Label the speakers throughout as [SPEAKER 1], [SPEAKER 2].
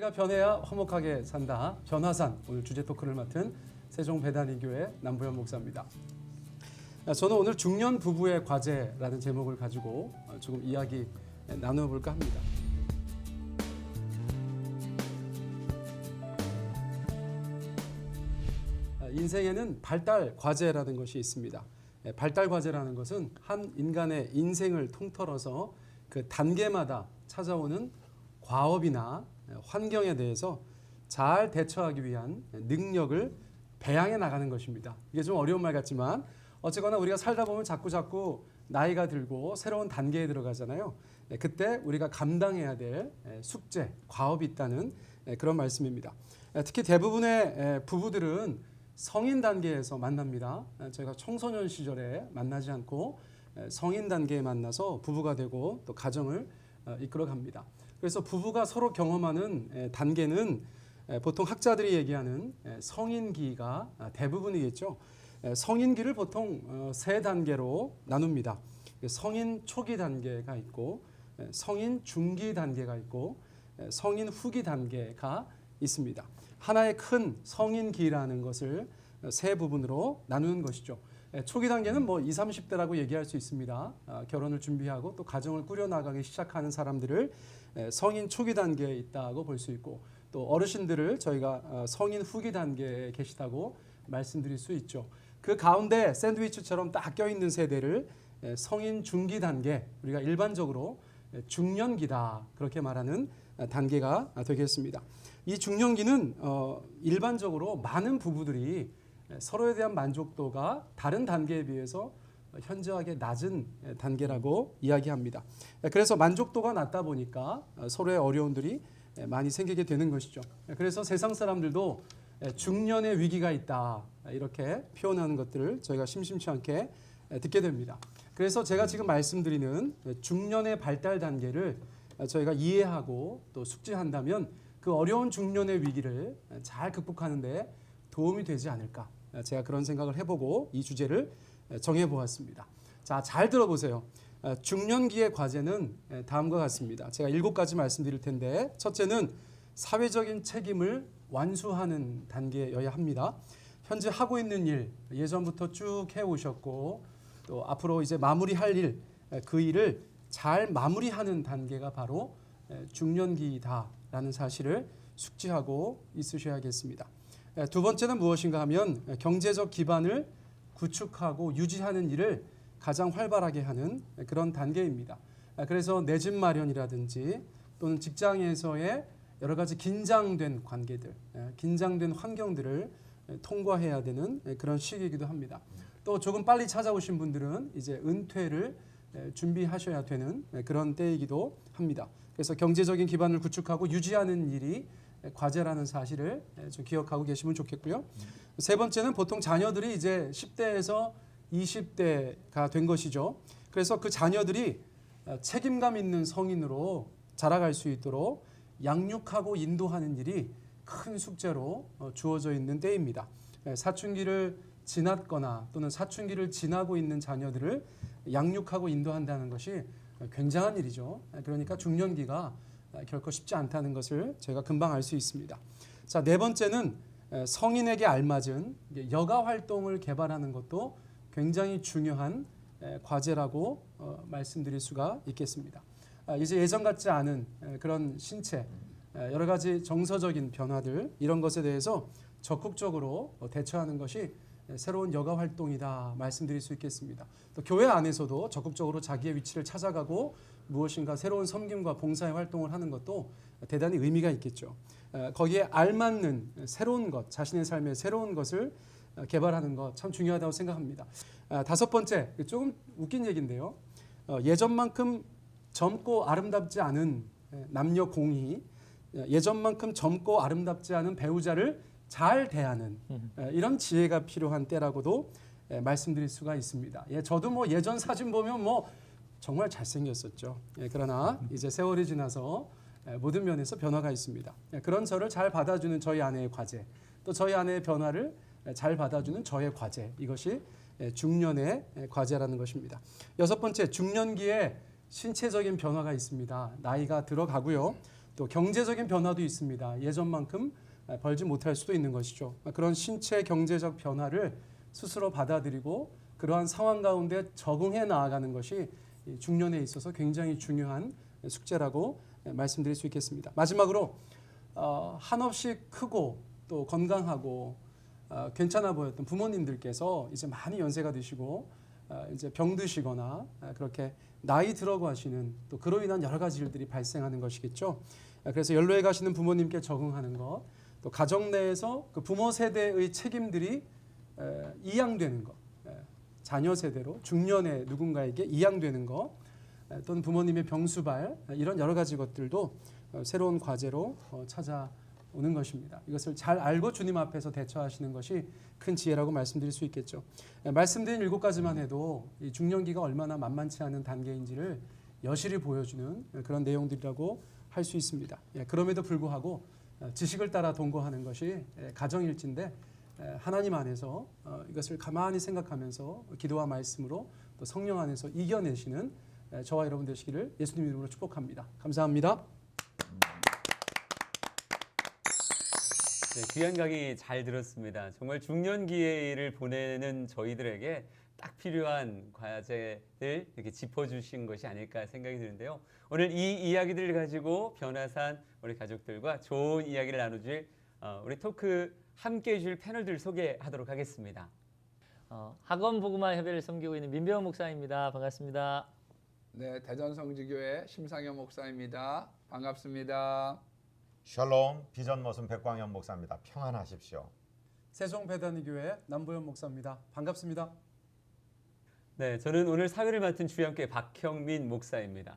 [SPEAKER 1] 내가 변해야 화목하게 산다. 변화산 오늘 주제 토크를 맡은 세종배단위교회 남부현 목사입니다. 저는 오늘 중년 부부의 과제라는 제목을 가지고 조금 이야기 나눠볼까 합니다. 인생에는 발달 과제라는 것이 있습니다. 발달 과제라는 것은 한 인간의 인생을 통틀어서 그 단계마다 찾아오는 과업이나 환경에 대해서 잘 대처하기 위한 능력을 배양해 나가는 것입니다. 이게 좀 어려운 말 같지만 어쨌거나 우리가 살다 보면 자꾸 나이가 들고 새로운 단계에 들어가잖아요. 그때 우리가 감당해야 될 숙제, 과업이 있다는 그런 말씀입니다. 특히 대부분의 부부들은 성인 단계에서 만납니다. 저희가 청소년 시절에 만나지 않고 성인 단계에 만나서 부부가 되고 또 가정을 이끌어 갑니다. 그래서 부부가 서로 경험하는 단계는 보통 학자들이 얘기하는 성인기가 대부분이겠죠. 성인기를 보통 세 단계로 나눕니다. 성인 초기 단계가 있고 성인 중기 단계가 있고 성인 후기 단계가 있습니다. 하나의 큰 성인기라는 것을 세 부분으로 나누는 것이죠. 초기 단계는 뭐 20, 30대라고 얘기할 수 있습니다. 결혼을 준비하고 또 가정을 꾸려나가기 시작하는 사람들을 성인 초기 단계에 있다고 볼 수 있고 또 어르신들을 저희가 성인 후기 단계에 계시다고 말씀드릴 수 있죠. 그 가운데 샌드위치처럼 딱 껴있는 세대를 성인 중기 단계, 우리가 일반적으로 중년기다 그렇게 말하는 단계가 되겠습니다. 이 중년기는 일반적으로 많은 부부들이 서로에 대한 만족도가 다른 단계에 비해서 현저하게 낮은 단계라고 이야기합니다. 그래서 만족도가 낮다 보니까 서로의 어려움들이 많이 생기게 되는 것이죠. 그래서 세상 사람들도 중년의 위기가 있다 이렇게 표현하는 것들을 저희가 심심치 않게 듣게 됩니다. 그래서 제가 지금 말씀드리는 중년의 발달 단계를 저희가 이해하고 또 숙지한다면 그 어려운 중년의 위기를 잘 극복하는 데 도움이 되지 않을까, 제가 그런 생각을 해보고 이 주제를 정해보았습니다. 자, 잘 들어보세요. 중년기의 과제는 다음과 같습니다. 제가 7가지 말씀드릴 텐데 첫째는 사회적인 책임을 완수하는 단계여야 합니다. 현재 하고 있는 일, 예전부터 쭉 해오셨고 또 앞으로 이제 마무리할 일, 그 일을 잘 마무리하는 단계가 바로 중년기다라는 사실을 숙지하고 있으셔야겠습니다. 두 번째는 무엇인가 하면 경제적 기반을 구축하고 유지하는 일을 가장 활발하게 하는 그런 단계입니다. 그래서 내 집 마련이라든지 또는 직장에서의 여러 가지 긴장된 관계들, 긴장된 환경들을 통과해야 되는 그런 시기이기도 합니다. 또 조금 빨리 찾아오신 분들은 이제 은퇴를 준비하셔야 되는 그런 때이기도 합니다. 그래서 경제적인 기반을 구축하고 유지하는 일이 과제라는 사실을 좀 기억하고 계시면 좋겠고요. 세 번째는 보통 자녀들이 이제 10대에서 20대가 된 것이죠. 그래서 그 자녀들이 책임감 있는 성인으로 자라갈 수 있도록 양육하고 인도하는 일이 큰 숙제로 주어져 있는 때입니다. 사춘기를 지났거나 또는 사춘기를 지나고 있는 자녀들을 양육하고 인도한다는 것이 굉장한 일이죠. 그러니까 중년기가 결코 쉽지 않다는 것을 제가 금방 알 수 있습니다. 자, 네 번째는 성인에게 알맞은 여가 활동을 개발하는 것도 굉장히 중요한 과제라고 말씀드릴 수가 있겠습니다. 이제 예전 같지 않은 그런 신체, 여러 가지 정서적인 변화들 이런 것에 대해서 적극적으로 대처하는 것이 새로운 여가 활동이다 말씀드릴 수 있겠습니다. 또 교회 안에서도 적극적으로 자기의 위치를 찾아가고 무엇인가 새로운 섬김과 봉사의 활동을 하는 것도 대단히 의미가 있겠죠. 거기에 알맞는 새로운 것, 자신의 삶의 새로운 것을 개발하는 것 참 중요하다고 생각합니다. 다섯 번째, 조금 웃긴 얘기인데요. 예전만큼 젊고 아름답지 않은 남녀 공이 예전만큼 젊고 아름답지 않은 배우자를 잘 대하는 이런 지혜가 필요한 때라고도 말씀드릴 수가 있습니다. 저도 뭐 예전 사진 보면 뭐 정말 잘생겼었죠. 그러나 이제 세월이 지나서 모든 면에서 변화가 있습니다. 그런 저를 잘 받아주는 저희 아내의 과제, 또 저희 아내의 변화를 잘 받아주는 저의 과제, 이것이 중년의 과제라는 것입니다. 여섯 번째, 중년기에 신체적인 변화가 있습니다. 나이가 들어가고요. 또 경제적인 변화도 있습니다. 예전만큼 벌지 못할 수도 있는 것이죠. 그런 신체 경제적 변화를 스스로 받아들이고 그러한 상황 가운데 적응해 나아가는 것이 이 중년에 있어서 굉장히 중요한 숙제라고 말씀드릴 수 있겠습니다. 마지막으로 한없이 크고 또 건강하고 괜찮아 보였던 부모님들께서 이제 많이 연세가 드시고 이제 병드시거나 그렇게 나이 들어고 하시는 또 그로 인한 여러 가지 일들이 발생하는 것이겠죠. 그래서 연로에 가시는 부모님께 적응하는 것, 또 가정 내에서 그 부모 세대의 책임들이 이양되는 것, 자녀 세대로 중년의 누군가에게 이양되는 것, 또는 부모님의 병수발 이런 여러 가지 것들도 새로운 과제로 찾아오는 것입니다. 이것을 잘 알고 주님 앞에서 대처하시는 것이 큰 지혜라고 말씀드릴 수 있겠죠. 말씀드린 7가지만 해도 이 중년기가 얼마나 만만치 않은 단계인지를 여실히 보여주는 그런 내용들이라고 할 수 있습니다. 그럼에도 불구하고 지식을 따라 동거하는 것이 가정일진데 하나님 안에서 이것을 가만히 생각하면서 기도와 말씀으로 또 성령 안에서 이겨내시는 저와 여러분 되시기를 예수님 이름으로 축복합니다. 감사합니다.
[SPEAKER 2] 네, 귀한 강의 잘 들었습니다. 정말 중년기를 보내는 저희들에게 딱 필요한 과제들 이렇게 짚어주신 것이 아닐까 생각이 드는데요. 오늘 이 이야기들을 가지고 변화산 우리 가족들과 좋은 이야기를 나눠줄 우리 토크 함께 해줄 패널들 소개하도록 하겠습니다.
[SPEAKER 3] 학원 복음화 협의를 섬기고 있는 민병 목사입니다. 반갑습니다.
[SPEAKER 4] 네, 대전성지교회 심상현 목사입니다. 반갑습니다.
[SPEAKER 5] 샬롬 비전 모습 백광현 목사입니다. 평안하십시오.
[SPEAKER 1] 세종배단위교회 남보현 목사입니다. 반갑습니다.
[SPEAKER 2] 네, 저는 오늘 사회를 맡은 주양교회 박형민 목사입니다.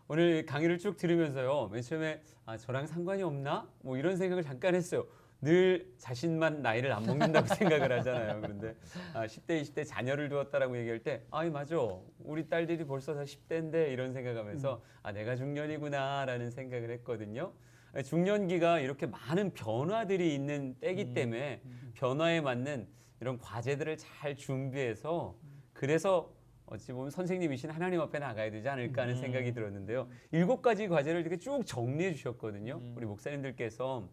[SPEAKER 2] 오늘 강의를 쭉 들으면서요, 맨 처음에 저랑 상관이 없나? 뭐 이런 생각을 잠깐 했어요. 늘 자신만 나이를 안 먹는다고 생각을 하잖아요. 그런데 10대, 20대 자녀를 두었다라고 얘기할 때 맞아. 우리 딸들이 벌써 다 10대인데 이런 생각하면서 내가 중년이구나라는 생각을 했거든요. 중년기가 이렇게 많은 변화들이 있는 때이기 때문에 변화에 맞는 이런 과제들을 잘 준비해서 그래서 어찌 보면 선생님이신 하나님 앞에 나가야 되지 않을까 하는 생각이 들었는데요. 7가지 과제를 이렇게 쭉 정리해 주셨거든요. 우리 목사님들께서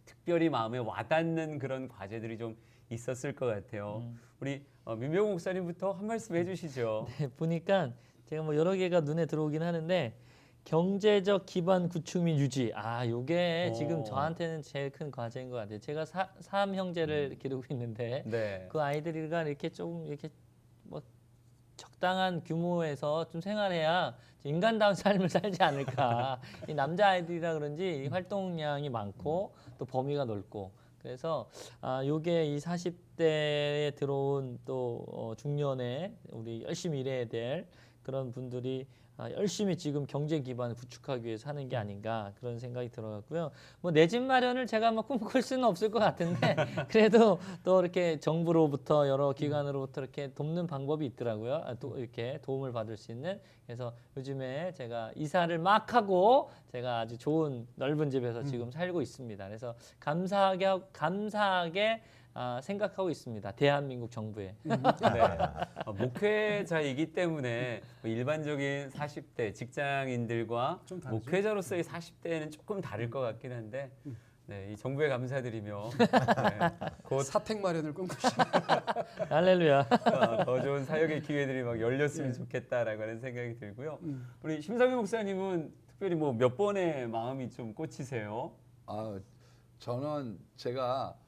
[SPEAKER 2] 특별히 마음에 와닿는 그런 과제들이 좀 있었을 것 같아요. 우리 민병 목사님부터 한 말씀 해주시죠.
[SPEAKER 3] 네, 보니까 제가 뭐 여러 개가 눈에 들어오긴 하는데 경제적 기반 구축 및 유지. 요게 지금 저한테는 제일 큰 과제인 것 같아요. 제가 3형제를 기르고 있는데
[SPEAKER 2] 네.
[SPEAKER 3] 그 아이들과 이렇게 좀 이렇게 뭐 적당한 규모에서 좀 생활해야 인간다운 삶을 살지 않을까. 이 남자 아이들이라 그런지 활동량이 많고 또 범위가 넓고 그래서 요게 이 40대에 들어온 또 중년에 우리 열심히 일해야 될 그런 분들이 열심히 지금 경제 기반을 구축하기 위해서 하는 게 아닌가 그런 생각이 들어갔고요. 뭐 내 집 마련을 제가 막 꿈꿀 수는 없을 것 같은데 그래도 또 이렇게 정부로부터 여러 기관으로부터 이렇게 돕는 방법이 있더라고요. 또 이렇게 도움을 받을 수 있는. 그래서 요즘에 제가 이사를 막 하고 제가 아주 좋은 넓은 집에서 지금 살고 있습니다. 그래서 감사하게 생각하고 있습니다. 대한민국 정부에.
[SPEAKER 2] 네. 목회자이기 때문에 일반적인 40대 직장인들과
[SPEAKER 1] 좀 다르죠?
[SPEAKER 2] 목회자로서의 40대는 조금 다를 것 같긴 한데 네, 이 정부에 감사드리며 곧
[SPEAKER 1] 사택 마련을 꿈꾸시는
[SPEAKER 3] 할렐루야.
[SPEAKER 2] 더 좋은 사역의 기회들이 막 열렸으면 좋겠다라고 하는 생각이 들고요. 우리 심상현 목사님은 특별히 뭐 몇 번의 마음이 좀 꽂히세요?
[SPEAKER 4] 저는 제가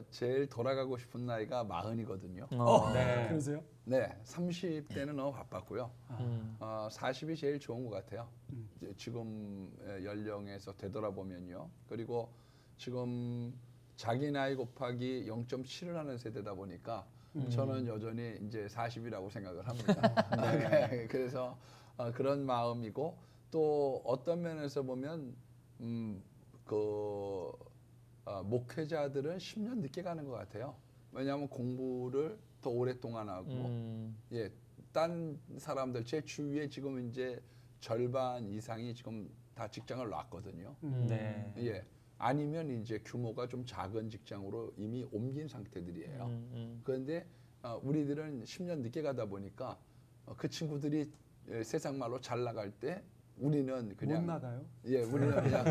[SPEAKER 4] 제일 돌아가고 싶은 나이가 40이거든요.
[SPEAKER 2] 네.
[SPEAKER 1] 그러세요?
[SPEAKER 4] 네, 30대는 너무 바빴고요. 40이 제일 좋은 것 같아요. 이제 지금 연령에서 되돌아보면요. 그리고 지금 자기 나이 곱하기 0.7을 하는 세대다 보니까 저는 여전히 이제 40이라고 생각을 합니다. 네. 그래서 그런 마음이고 또 어떤 면에서 보면 목회자들은 10년 늦게 가는 것 같아요. 왜냐하면 공부를 더 오랫동안 하고, 딴 사람들 제 주위에 지금 이제 절반 이상이 지금 다 직장을 놨거든요.
[SPEAKER 2] 네.
[SPEAKER 4] 아니면 이제 규모가 좀 작은 직장으로 이미 옮긴 상태들이에요. 그런데 우리들은 10년 늦게 가다 보니까 그 친구들이 세상 말로 잘 나갈 때 우리는 그냥
[SPEAKER 1] 못 나가요?
[SPEAKER 4] 예, 우리는 그냥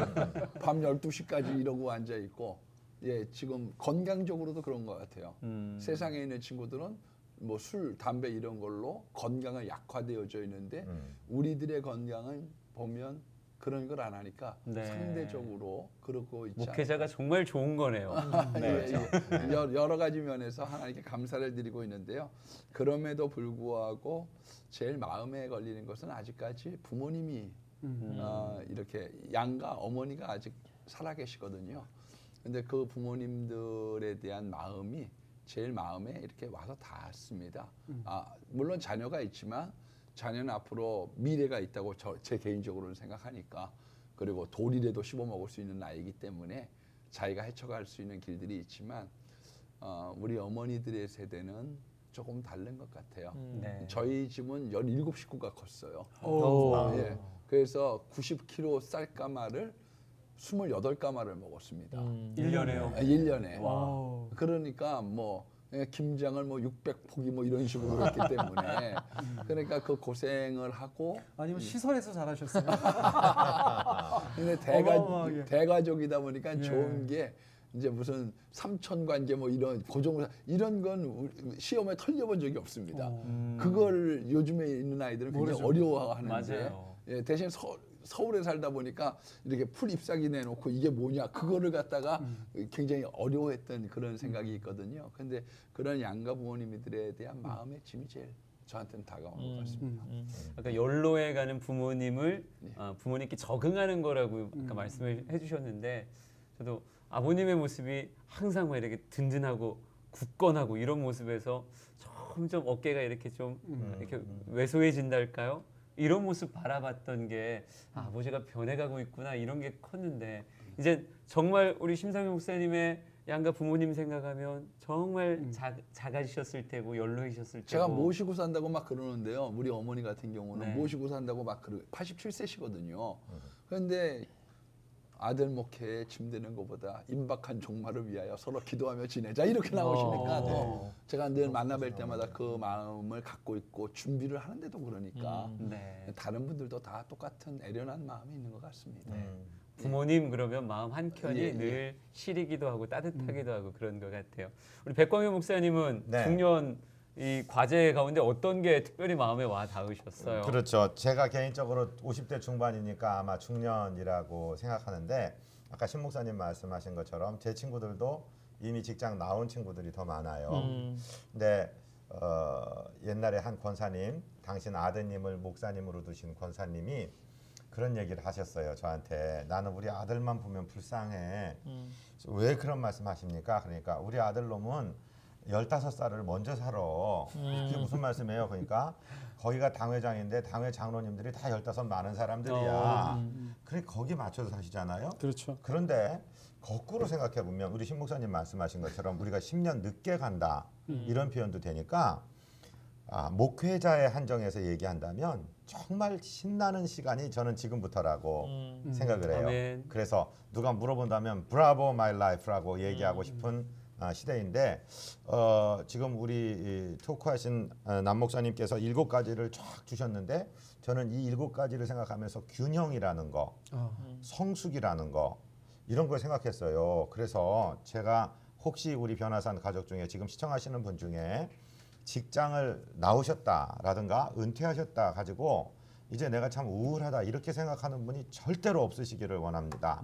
[SPEAKER 4] 밤 12시까지 이러고 앉아 있고 예, 지금 건강적으로도 그런 것 같아요. 세상에 있는 친구들은 뭐 술, 담배 이런 걸로 건강은 약화되어져 있는데 우리들의 건강은 보면 그런 걸 안 하니까
[SPEAKER 2] 네.
[SPEAKER 4] 상대적으로 그러고 있지
[SPEAKER 2] 목회자가 정말 좋은 거네요.
[SPEAKER 4] 예, 예. 여러 가지 면에서 하나님께 감사를 드리고 있는데요. 그럼에도 불구하고 제일 마음에 걸리는 것은 아직까지 부모님이 이렇게 양가 어머니가 아직 살아계시거든요. 근데 그 부모님들에 대한 마음이 제일 마음에 이렇게 와서 닿습니다. 물론 자녀가 있지만 자녀는 앞으로 미래가 있다고 제 개인적으로는 생각하니까 그리고 돌이라도 씹어먹을 수 있는 나이기 때문에 자기가 헤쳐갈 수 있는 길들이 있지만 우리 어머니들의 세대는 조금 다른 것 같아요.
[SPEAKER 2] 네.
[SPEAKER 4] 저희 집은 17식구가 컸어요.
[SPEAKER 3] 오.
[SPEAKER 4] 예. 그래서 90kg 쌀가마를 28가마를 먹었습니다.
[SPEAKER 2] 1년에요.
[SPEAKER 4] 1년에.
[SPEAKER 2] 와.
[SPEAKER 4] 그러니까 뭐 김장을 뭐 600포기 뭐 이런 식으로 했기 때문에 그러니까 그 고생을 하고
[SPEAKER 1] 아니면 시설에서 잘하셨어요.
[SPEAKER 4] 근데
[SPEAKER 1] 어마어마하게.
[SPEAKER 4] 대가족이다 보니까
[SPEAKER 1] 예.
[SPEAKER 4] 좋은 게 이제 무슨 삼천 관계 뭐 이런 고종 이런 건 시험에 털려본 적이 없습니다. 그걸 요즘에 있는 아이들은 굉장히
[SPEAKER 1] 모르죠.
[SPEAKER 4] 어려워하는데
[SPEAKER 2] 맞아요.
[SPEAKER 4] 예, 대신 서울에 살다 보니까 이렇게 풀 잎사귀 내놓고 이게 뭐냐 그거를 갖다가 굉장히 어려워했던 그런 생각이 있거든요. 근데 그런 양가 부모님들에 대한 마음의 짐이 제일 저한테는 다가온 것 같습니다.
[SPEAKER 2] 아까 연로에 가는 부모님을 부모님께 적응하는 거라고 아까 말씀을 해주셨는데 저도 아버님의 모습이 항상 막 이렇게 든든하고 굳건하고 이런 모습에서 점점 어깨가 이렇게 좀 이렇게 왜소해진달까요? 이런 모습 바라봤던 게 아버지가 변해가고 있구나 이런 게 컸는데 이제 정말 우리 심상현 목사님의 양가 부모님 생각하면 정말 작아지셨을 테고 연로이셨을 테고
[SPEAKER 4] 제가 모시고 산다고 막 그러는데요. 우리 어머니 같은 경우는
[SPEAKER 2] 네.
[SPEAKER 4] 모시고 산다고 막 87세시거든요. 그런데 아들 목회에 짐되는 것보다 임박한 종말을 위하여 서로 기도하며 지내자 이렇게 나오시니까 또 제가 늘 만나뵐 때마다 그 마음을 갖고 있고 준비를 하는데도 그러니까
[SPEAKER 2] 네.
[SPEAKER 4] 다른 분들도 다 똑같은 애련한 마음이 있는 것 같습니다.
[SPEAKER 2] 부모님 그러면 마음 한 켠이
[SPEAKER 4] 예, 예.
[SPEAKER 2] 늘 시리기도 하고 따뜻하기도 하고 그런 것 같아요. 우리 백광현 목사님은
[SPEAKER 5] 네.
[SPEAKER 2] 중년 이 과제 가운데 어떤 게 특별히 마음에 와 닿으셨어요?
[SPEAKER 5] 그렇죠. 제가 개인적으로 50대 중반이니까 아마 중년이라고 생각하는데 아까 신 목사님 말씀하신 것처럼 제 친구들도 이미 직장 나온 친구들이 더 많아요. 근데 옛날에 한 권사님, 당신 아드님을 목사님으로 두신 권사님이 그런 얘기를 하셨어요. 저한테 나는 우리 아들만 보면 불쌍해. 왜 그런 말씀하십니까? 그러니까 우리 아들놈은 15살을 먼저 살아. 그게 무슨 말씀이에요? 그러니까 거기가 당회장인데 당회 장로님들이 다 15 많은 사람들이야. 그래 거기 맞춰서 사시잖아요.
[SPEAKER 1] 그렇죠.
[SPEAKER 5] 그런데 거꾸로 생각해 보면 우리 신 목사님 말씀하신 것처럼 우리가 10년 늦게 간다 이런 표현도 되니까 목회자의 한정에서 얘기한다면 정말 신나는 시간이 저는 지금부터라고 생각을 해요.
[SPEAKER 2] 아멘.
[SPEAKER 5] 그래서 누가 물어본다면 브라보 마이 라이프라고 얘기하고 싶은 시대인데 지금 우리 토크하신 남 목사님께서 7가지를 쫙 주셨는데 저는 이 7가지를 생각하면서 균형이라는 거, 성숙이라는 거 이런 걸 생각했어요. 그래서 제가 혹시 우리 변화산 가족 중에 지금 시청하시는 분 중에 직장을 나오셨다라든가 은퇴하셨다 가지고 이제 내가 참 우울하다 이렇게 생각하는 분이 절대로 없으시기를 원합니다.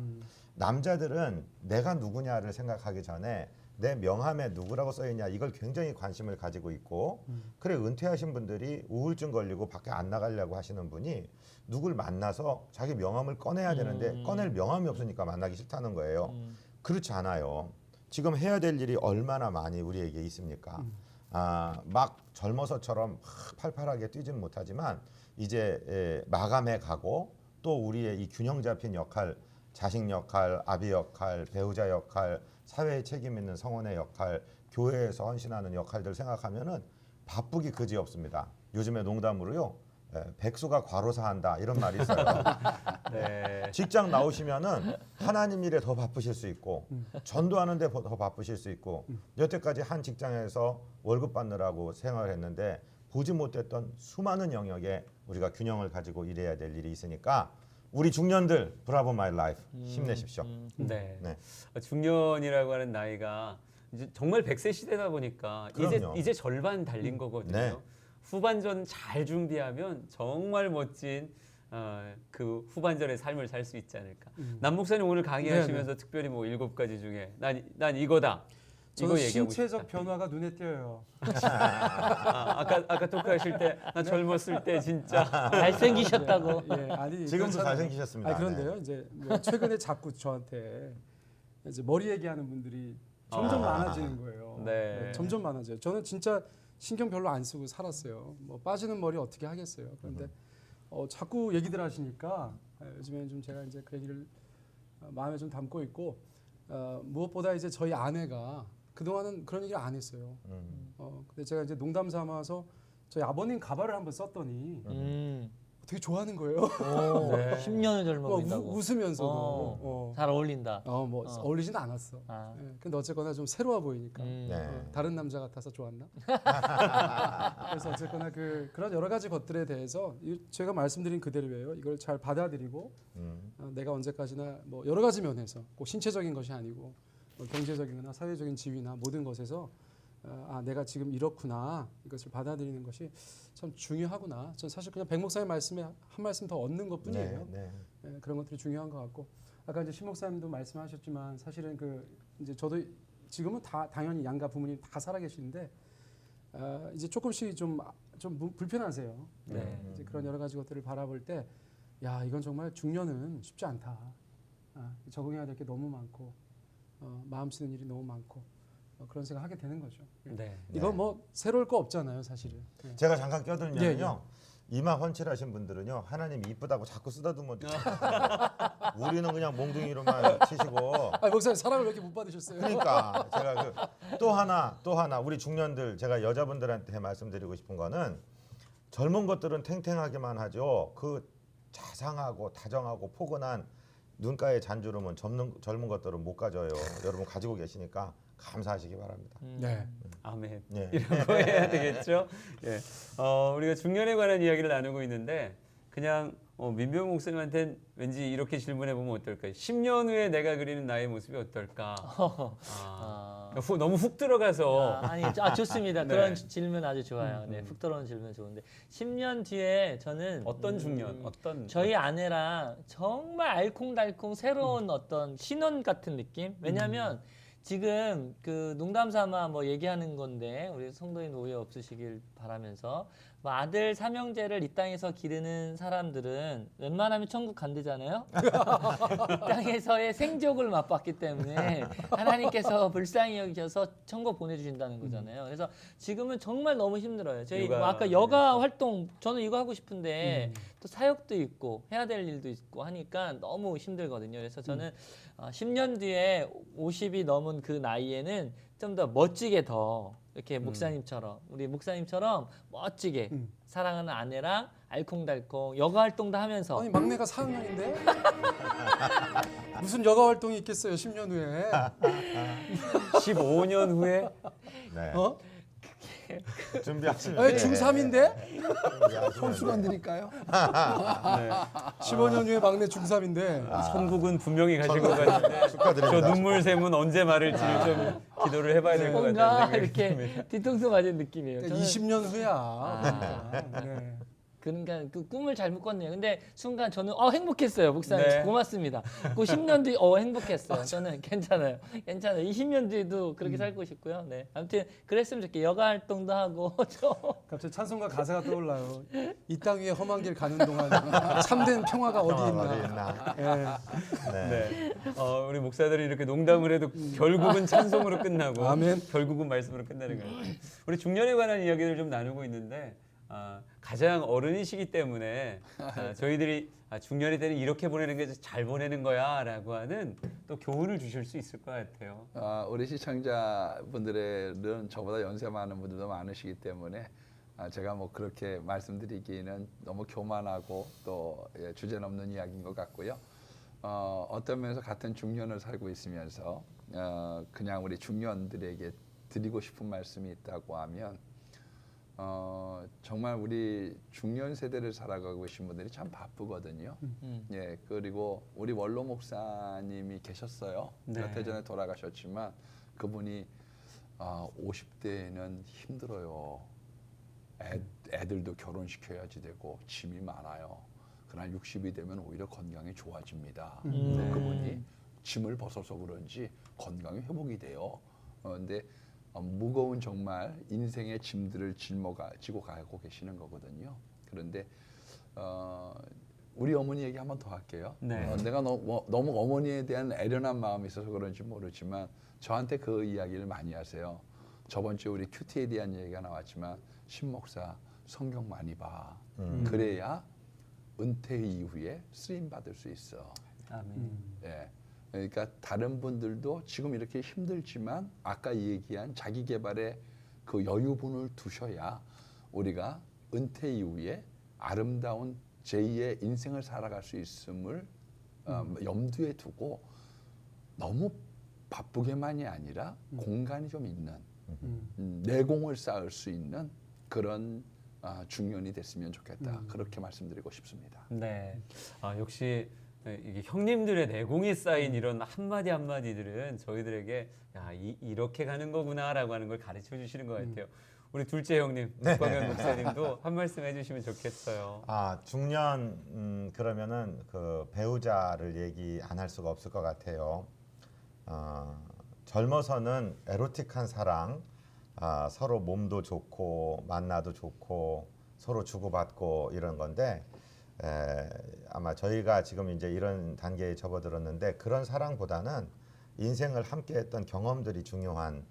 [SPEAKER 5] 남자들은 내가 누구냐를 생각하기 전에 내 명함에 누구라고 써있냐 이걸 굉장히 관심을 가지고 있고 그래 은퇴하신 분들이 우울증 걸리고 밖에 안 나가려고 하시는 분이 누굴 만나서 자기 명함을 꺼내야 되는데 꺼낼 명함이 없으니까 만나기 싫다는 거예요. 그렇지 않아요. 지금 해야 될 일이 얼마나 많이 우리에게 있습니까? 막 젊어서처럼 팔팔하게 뛰진 못하지만 이제 마감해 가고 또 우리의 이 균형 잡힌 역할, 자식 역할, 아비 역할, 배우자 역할, 사회에 책임 있는 성원의 역할, 교회에서 헌신하는 역할들 생각하면은 바쁘기 그지 없습니다. 요즘에 농담으로요. 백수가 과로사한다 이런 말이 있어요.
[SPEAKER 2] 네.
[SPEAKER 5] 직장 나오시면은 하나님 일에 더 바쁘실 수 있고 전도하는데 더 바쁘실 수 있고 여태까지 한 직장에서 월급 받느라고 생활했는데 보지 못했던 수많은 영역에 우리가 균형을 가지고 일해야 될 일이 있으니까 우리 중년들 브라보 마이 라이프 힘내십시오.
[SPEAKER 2] 네.
[SPEAKER 5] 네.
[SPEAKER 2] 중년이라고 하는 나이가 이제 정말 100세 시대다 보니까
[SPEAKER 5] 그럼요.
[SPEAKER 2] 이제 절반 달린 거거든요.
[SPEAKER 5] 네.
[SPEAKER 2] 후반전 잘 준비하면 정말 멋진 그 후반전의 삶을 살 수 있지 않을까. 남 목사님 오늘 강의하시면서 특별히 뭐 7가지 중에 난 이거다.
[SPEAKER 1] 저는
[SPEAKER 2] 이거 얘기하고
[SPEAKER 1] 신체적
[SPEAKER 2] 싶다.
[SPEAKER 1] 변화가 눈에 띄어요.
[SPEAKER 2] 아까 토크하실 때 나 젊었을 때 진짜
[SPEAKER 3] 잘생기셨다고.
[SPEAKER 1] 예, 아니
[SPEAKER 5] 지금도
[SPEAKER 1] 그렇잖아요.
[SPEAKER 5] 잘생기셨습니다.
[SPEAKER 1] 아니, 그런데요. 이제 뭐 최근에 자꾸 저한테 이제 머리 얘기하는 분들이 점점 많아지는 거예요.
[SPEAKER 2] 네.
[SPEAKER 1] 점점 많아져요. 저는 진짜 신경 별로 안 쓰고 살았어요. 뭐 빠지는 머리 어떻게 하겠어요. 그런데 자꾸 얘기들 하시니까 요즘에는 좀 제가 이제 그 얘기를 마음에 좀 담고 있고 무엇보다 이제 저희 아내가 그동안은 그런 얘기를 안 했어요. 근데 제가 이제 농담 삼아서 저희 아버님 가발을 한번 썼더니 되게 좋아하는 거예요.
[SPEAKER 3] 오,
[SPEAKER 2] 네.
[SPEAKER 3] 10년을 젊어 보인다고.
[SPEAKER 1] 웃으면서도
[SPEAKER 3] 잘 어울린다.
[SPEAKER 1] 뭐 어울리진 않았어.
[SPEAKER 3] 아.
[SPEAKER 1] 근데 어쨌거나 좀 새로워 보이니까
[SPEAKER 5] 네.
[SPEAKER 1] 다른 남자 같아서 좋았나? 그래서 어쨌거나 그런 여러 가지 것들에 대해서 제가 말씀드린 그대로예요. 이걸 잘 받아들이고 내가 언제까지나 뭐 여러 가지 면에서 꼭 신체적인 것이 아니고 뭐 경제적이거나 사회적인 지위나 모든 것에서 내가 지금 이렇구나 이것을 받아들이는 것이 참 중요하구나. 전 사실 그냥 백 목사님 말씀에 한 말씀 더 얻는 것뿐이에요.
[SPEAKER 5] 네.
[SPEAKER 1] 그런 것들이 중요한 것 같고 아까 이제 신 목사님도 말씀하셨지만 사실은 이제 저도 지금은 다 당연히 양가 부모님 다 살아계시는데 이제 조금씩 좀 불편하세요.
[SPEAKER 2] 네.
[SPEAKER 1] 이제 그런 여러 가지 것들을 바라볼 때 야 이건 정말 중년은 쉽지 않다. 적응해야 될 게 너무 많고 마음 쓰는 일이 너무 많고 그런 생각하게 되는 거죠.
[SPEAKER 2] 네.
[SPEAKER 1] 이거 뭐 새로울 거 없잖아요, 사실은. 네.
[SPEAKER 5] 제가 잠깐 껴들면요.
[SPEAKER 1] 예,
[SPEAKER 5] 이마 헌칠하신 분들은요. 하나님 이쁘다고 자꾸 쓰다듬어 주세요. 우리는 그냥 몽둥이로만 치시고
[SPEAKER 1] 목사님 사랑을 왜 이렇게 못 받으셨어요?
[SPEAKER 5] 그러니까 제가 또 하나 우리 중년들 제가 여자분들한테 말씀드리고 싶은 거는 젊은 것들은 탱탱하기만 하죠. 그 자상하고 다정하고 포근한 눈가의 잔주름은 젊은 것들은 못 가져요. 여러분 가지고 계시니까 감사하시기 바랍니다.
[SPEAKER 1] 네.
[SPEAKER 2] 아멘.
[SPEAKER 5] 네.
[SPEAKER 2] 이런 거 해야 되겠죠. 예. 우리가 중년에 관한 이야기를 나누고 있는데 그냥 민병 목사님한테는 왠지 이렇게 질문해 보면 어떨까요? 10년 후에 내가 그리는 나의 모습이 어떨까? 너무 훅 들어가서
[SPEAKER 3] 좋습니다.
[SPEAKER 2] 네.
[SPEAKER 3] 그런 질문 아주 좋아요. 네, 훅 들어오는 질문 좋은데 10년 뒤에 저는
[SPEAKER 2] 어떤 중년,
[SPEAKER 3] 저희 아내랑 정말 알콩달콩 새로운 어떤 신혼 같은 느낌? 왜냐하면 지금 그 농담 삼아 뭐 얘기하는 건데 우리 성도인 오해 없으시길 바라면서 뭐 아들 삼형제를 이 땅에서 기르는 사람들은 웬만하면 천국 간대잖아요. 이 땅에서의 생족을 맛봤기 때문에 하나님께서 불쌍히 여기셔서 천국 보내주신다는 거잖아요. 그래서 지금은 정말 너무 힘들어요. 저희 뭐 아까 여가 활동 저는 이거 하고 싶은데 또 사역도 있고 해야 될 일도 있고 하니까 너무 힘들거든요. 그래서 저는 10년 뒤에 50이 넘은 그 나이에는 좀 더 멋지게 더 이렇게 목사님처럼 우리 목사님처럼 멋지게 사랑하는 아내랑 알콩달콩 여가 활동도 하면서
[SPEAKER 1] 아니 막내가 4학년인데 무슨 여가 활동이 있겠어요 10년 후에
[SPEAKER 2] 15년 후에
[SPEAKER 5] 네.
[SPEAKER 1] 네.
[SPEAKER 5] 준비하시면
[SPEAKER 1] 아니, 중3인데
[SPEAKER 4] 손수건 드릴까요?
[SPEAKER 1] 15년 후에 막내 중3인데
[SPEAKER 2] 천국은 분명히 가실 것 같은데
[SPEAKER 5] 축하드립니다.
[SPEAKER 2] 저 눈물 샘은 언제 말을지 좀 기도를 해봐야 될 것
[SPEAKER 3] 뭔가
[SPEAKER 2] 같아요.
[SPEAKER 3] 이렇게 뒤통수 맞은 느낌이에요. 저는
[SPEAKER 1] 20년 후야. 네.
[SPEAKER 3] 그러니까 그 꿈을 잘못 꿨네요. 근데 순간 저는 행복했어요. 목사님
[SPEAKER 2] 네.
[SPEAKER 3] 고맙습니다. 그 10년 뒤 행복했어요. 저는 괜찮아요. 20년 뒤에도 그렇게 살고 싶고요. 네. 아무튼 그랬으면 좋겠어요. 여가 활동도 하고
[SPEAKER 1] 갑자기 찬송가 가사가 떠올라요. 이 땅 위에 험한 길 가는 동안 참된 평화가 어디 있나. 예.
[SPEAKER 5] 네.
[SPEAKER 2] 우리 목사들이 이렇게 농담을 해도 결국은 찬송으로 끝나고
[SPEAKER 1] 아멘.
[SPEAKER 2] 결국은 말씀으로 끝나는 거예요. 우리 중년에 관한 이야기를 좀 나누고 있는데 가장 어른이시기 때문에 저희들이 중년이 되는 이렇게 보내는 게 잘 보내는 거야라고 하는 또 교훈을 주실 수 있을 것 같아요.
[SPEAKER 4] 우리 시청자분들은 저보다 연세 많은 분들도 많으시기 때문에 제가 뭐 그렇게 말씀드리기는 너무 교만하고 또 주제넘는 이야기인 것 같고요. 어떤 면에서 같은 중년을 살고 있으면서 그냥 우리 중년들에게 드리고 싶은 말씀이 있다고 하면 정말 우리 중년 세대를 살아가고 계신 분들이 참 바쁘거든요. 예, 그리고 우리 원로 목사님이 계셨어요.
[SPEAKER 2] 네.
[SPEAKER 4] 몇 해 전에 돌아가셨지만 그분이 50대에는 힘들어요. 애들도 결혼시켜야지 되고 짐이 많아요. 그러나 60이 되면 오히려 건강이 좋아집니다. 그분이 짐을 벗어서 그런지 건강이 회복이 돼요. 근데 무거운 정말 인생의 짐들을 짊어지고 가고 계시는 거거든요. 그런데 우리 어머니 얘기 한 번 더 할게요.
[SPEAKER 2] 네.
[SPEAKER 4] 내가 너무 어머니에 대한 애련한 마음이 있어서 그런지 모르지만 저한테 그 이야기를 많이 하세요. 저번 주에 우리 큐티에 대한 얘기가 나왔지만 신 목사 성경 많이 봐. 그래야 은퇴 이후에 쓰임 받을 수 있어.
[SPEAKER 2] 아멘.
[SPEAKER 4] 예. 그러니까 다른 분들도 지금 이렇게 힘들지만 아까 얘기한 자기 개발에 그 여유분을 두셔야 우리가 은퇴 이후에 아름다운 제2의 인생을 살아갈 수 있음을 염두에 두고 너무 바쁘게만이 아니라 공간이 좀 있는 내공을 쌓을 수 있는 그런 중년이 됐으면 좋겠다. 그렇게 말씀드리고 싶습니다.
[SPEAKER 2] 네. 역시 이게 형님들의 내공이 쌓인 이런 한마디 한마디들은 저희들에게 야, 이렇게 가는 거구나라고 하는 걸 가르쳐 주시는 것 같아요. 우리 둘째 형님, 박광현 목사님도 한 말씀 해주시면 좋겠어요.
[SPEAKER 5] 중년 그러면은 그 배우자를 얘기 안 할 수가 없을 것 같아요. 젊어서는 에로틱한 사랑, 서로 몸도 좋고 만나도 좋고 서로 주고받고 이런 건데 아마 저희가 지금 이제 이런 단계에 접어들었는데 그런 사랑보다는 인생을 함께했던 경험들이 중요한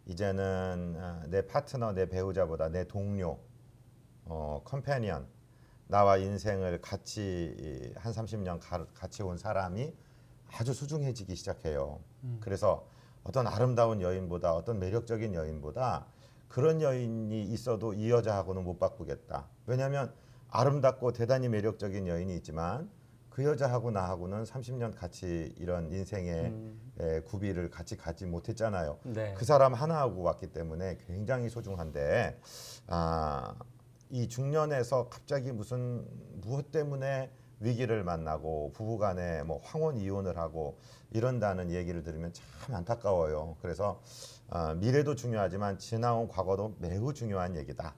[SPEAKER 5] 이제는 내 파트너, 내 배우자보다 내 동료, 컴패니언, 나와 인생을 같이 한 30년 같이 온 사람이 아주 소중해지기 시작해요. 그래서 어떤 아름다운 여인보다 어떤 매력적인 여인보다 그런 여인이 있어도 이 여자하고는 못 바꾸겠다. 왜냐하면 아름답고 대단히 매력적인 여인이 있지만 그 여자하고 나하고는 30년 같이 이런 인생의 구비를 같이 가지 못했잖아요.
[SPEAKER 2] 네.
[SPEAKER 5] 그 사람 하나하고 왔기 때문에 굉장히 소중한데 이 중년에서 갑자기 무엇 때문에 위기를 만나고 부부간에 뭐 황혼 이혼을 하고 이런다는 얘기를 들으면 참 안타까워요. 그래서 미래도 중요하지만 지나온 과거도 매우 중요한 얘기다.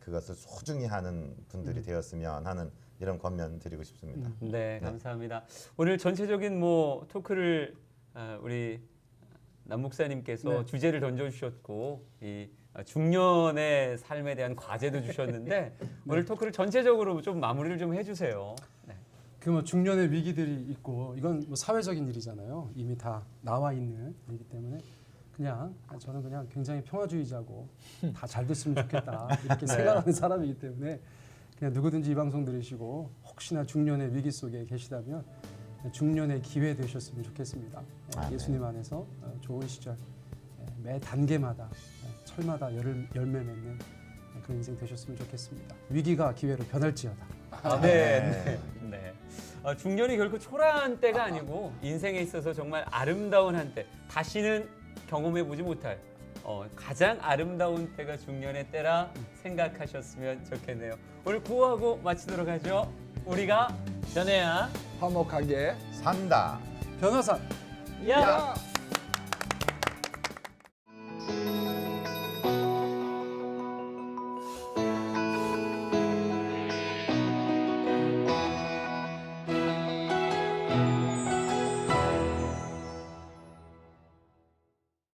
[SPEAKER 5] 그것을 소중히 하는 분들이 되었으면 하는 이런 권면 드리고 싶습니다.
[SPEAKER 2] 네, 감사합니다. 오늘 전체적인 뭐 토크를 우리 남 목사님께서 주제를 던져주셨고 이 중년의 삶에 대한 과제도 주셨는데 오늘 토크를 전체적으로 좀 마무리를 좀 해주세요. 네.
[SPEAKER 1] 그 뭐 중년의 위기들이 있고 이건 뭐 사회적인 일이잖아요. 이미 다 나와 있는 일이기 때문에 저는 그냥 굉장히 평화주의자고 다 잘 됐으면 좋겠다 이렇게 생각하는 사람이기 때문에 그냥 누구든지 이 방송 들으시고 혹시나 중년의 위기 속에 계시다면 중년의 기회 되셨으면 좋겠습니다. 예수님 안에서 좋은 시절 매 단계마다 철마다 열매 맺는 그런 인생 되셨으면 좋겠습니다. 위기가 기회로 변할지어다.
[SPEAKER 2] 네. 중년이 결코 초라한 때가 아니고 인생에 있어서 정말 아름다운 한때, 다시는 경험해보지 못할 가장 아름다운 때가 중년의 때라 생각하셨으면 좋겠네요. 오늘 구호하고 마치도록 하죠. 우리가
[SPEAKER 3] 전해야
[SPEAKER 4] 화목하게
[SPEAKER 5] 산다.
[SPEAKER 1] 변호사.
[SPEAKER 3] 야!